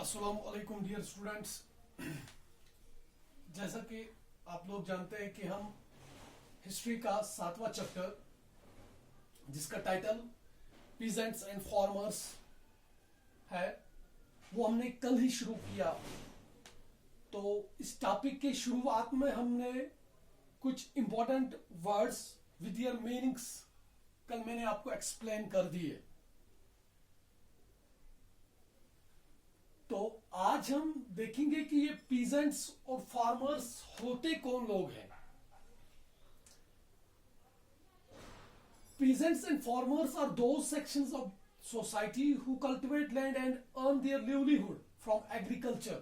अस्सलाम वालेकुम dear students. जैसा कि आप लोग जानते हैं कि हम हिस्ट्री का 7वां चैप्टर जिसका टाइटल पीजेंट्स एंड फार्मर्स है वो हमने कल ही शुरू किया। तो इस टॉपिक की शुरुआत में हमने कुछ important words with their meanings कल मैंने आपको एक्सप्लेन कर दिए। तो आज हम देखेंगे कि ये पीजेंट्स और फार्मर्स होते कौन लोग हैं। Peasants and farmers are those sections of society who cultivate land and earn their livelihood from agriculture.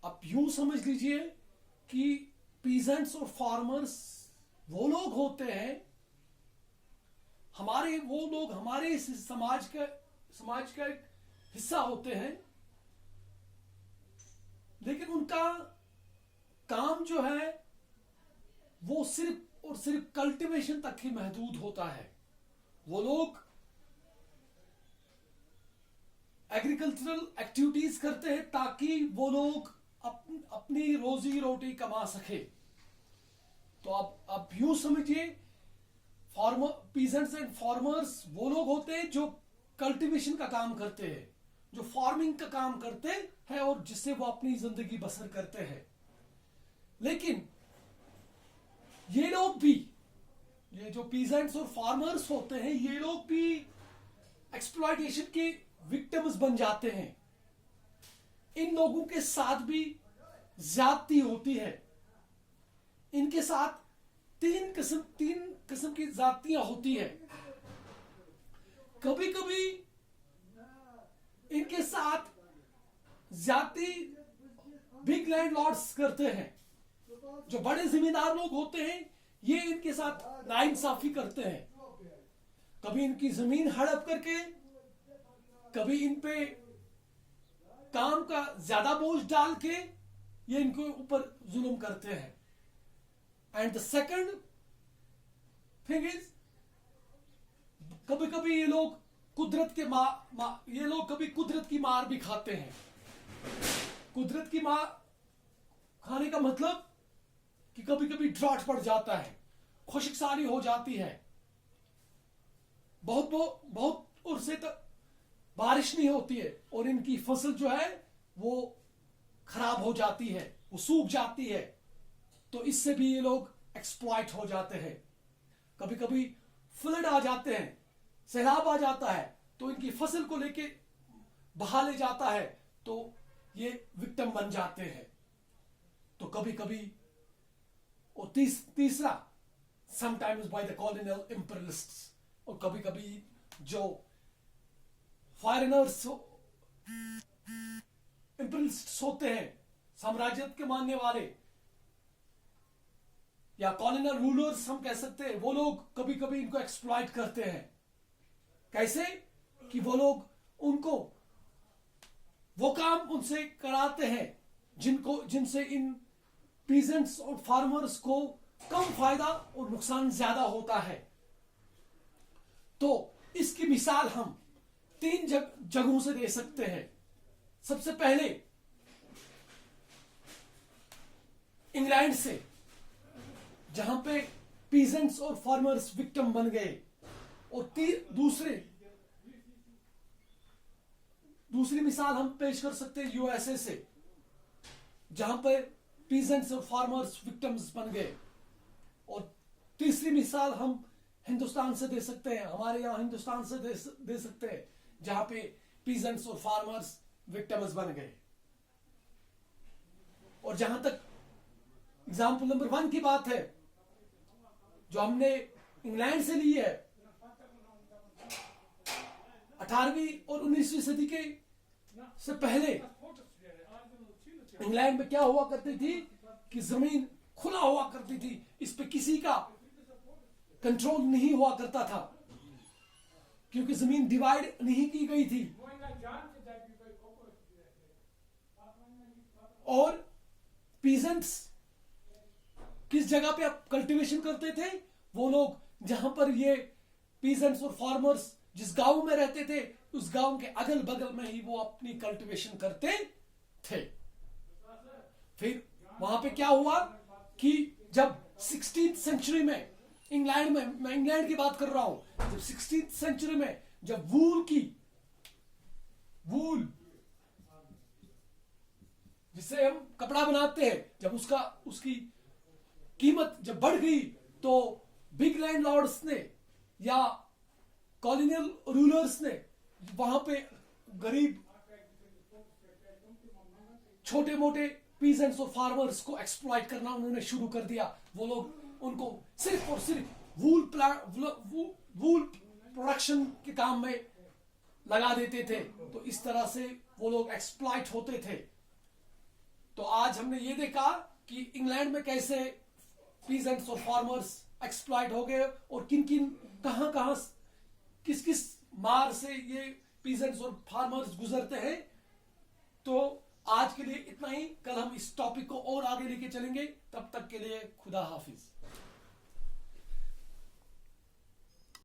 आप यूं समझ लीजिए कि peasants और farmers वो लोग होते हैं, वो लोग हमारे समाज का एक हिस्सा होते हैं, लेकिन उनका काम जो है वो सिर्फ और सिर्फ कल्टीवेशन तक ही महदूद होता है। वो लोग एग्रीकल्चरल एक्टिविटीज करते हैं ताकि वो लोग अपनी रोजी रोटी कमा सके। तो आप यूं समझिए, पीजेंट्स एंड फार्मर्स वो लोग होते हैं जो कल्टीवेशन का काम करते हैं, जो फार्मिंग का काम करते हैं और जिससे वो अपनी जिंदगी बसर करते हैं। लेकिन ये लोग भी, ये जो पीजेंट्स और फार्मर्स होते हैं, ये लोग भी एक्सप्लॉयटेशन के विक्टिम्स बन जाते हैं। इन लोगों के साथ भी ज्यादती होती है। इनके साथ तीन किस्म की ज्यादतियां होती है। कभी कभी इनके साथ ज्यादती बिग लैंडलॉर्ड्स करते हैं। जो बड़े जिम्मेदार लोग होते हैं ये इनके साथ नाइंसाफी करते हैं। कभी इनकी जमीन हड़प करके, कभी इन पे काम का ज्यादा बोझ डाल के ये इनके ऊपर जुल्म करते हैं। And the second thing is, कभी कभी ये लोग कुदरत की मार भी खाते हैं। कुदरत की मार खाने का मतलब कि कभी कभी ड्रॉट पड़ जाता है, खुशकसारी हो जाती है, बहुत उर्से तक बारिश नहीं होती है और इनकी फसल जो है वो खराब हो जाती है, वो सूख जाती है। तो इससे भी ये लोग एक्सप्लॉइट हो जाते हैं। कभी कभी फ्लड आ जाते हैं, सैलाब आ जाता है, तो इनकी फसल को लेके बहा ले जाता है, तो ये विक्टिम बन जाते हैं। तो कभी कभी, और तीसरा समटाइम्स बाय द कॉलोनियल इंपीरियलिस्ट्स, और कभी कभी जो फॉरेनर्स इंपीरियलिस्ट्स होते हैं, साम्राज्यवाद के मानने वाले या कॉलोनियल रूलर्स हम कह सकते हैं, वो लोग कभी कभी इनको एक्सप्लॉइट करते हैं। कैसे कि वो लोग उनको वो काम उनसे कराते हैं जिनसे इन पीजेंट्स और फार्मर्स को कम फायदा और नुकसान ज्यादा होता है। तो इसकी मिसाल हम 3 जगहों से दे सकते हैं। सबसे पहले इंग्लैंड से, जहां पे पीजेंट्स और फार्मर्स विक्टिम बन गए, और दूसरी मिसाल हम पेश कर सकते हैं यूएसए से, जहां पर पीजेंट्स और फार्मर्स विक्टिम्स बन गए। और तीसरी मिसाल हम हिंदुस्तान से दे सकते हैं, हमारे यहां हिंदुस्तान से दे सकते हैं, जहां पे पीजेंट्स और फार्मर्स विक्टिम्स बन गए। और जहां तक एग्जाम्पल नंबर 1 की बात है, जो हमने इंग्लैंड से ली है, 18वीं और 19वीं सदी के से पहले इंग्लैंड में क्या हुआ करती थी कि जमीन खुला हुआ करती थी, इस पे किसी का कंट्रोल नहीं हुआ करता था, क्योंकि जमीन डिवाइड नहीं की गई थी। और पीजेंट्स किस जगह पे आप कल्टीवेशन करते थे? वो लोग जहां पर ये पीजेंट्स और फार्मर्स जिस गांव में रहते थे उस गांव के अगल बगल में ही वो अपनी कल्टीवेशन करते थे। फिर वहां पे क्या हुआ कि जब 16th सेंचुरी में इंग्लैंड में, मैं इंग्लैंड की बात कर रहा हूं, जब 16th सेंचुरी में जब वूल जिससे हम कपड़ा बनाते हैं, जब उसकी कीमत जब बढ़ गई तो बिग लैंड लॉर्ड्स ने या कॉलोनियल रूलर्स ने वहां पे गरीब छोटे मोटे पीजेंट्स और फार्मर्स को एक्सप्लॉइट करना उन्होंने शुरू कर दिया। वो लोग उनको सिर्फ और सिर्फ वूल प्रोडक्शन के काम में लगा देते थे। तो इस तरह से वो लोग एक्सप्लॉइट होते थे। तो आज हमने ये देखा कि इंग्लैंड में कैसे पीजेंट्स और फार्मर्स एक्सप्लॉइट हो गए और किन किन कहां किस किस मार से ये पीजेंट्स और फार्मर्स गुजरते हैं। तो आज के लिए इतना ही। कल हम इस टॉपिक को और आगे लेके चलेंगे। तब तक के लिए खुदा हाफिज।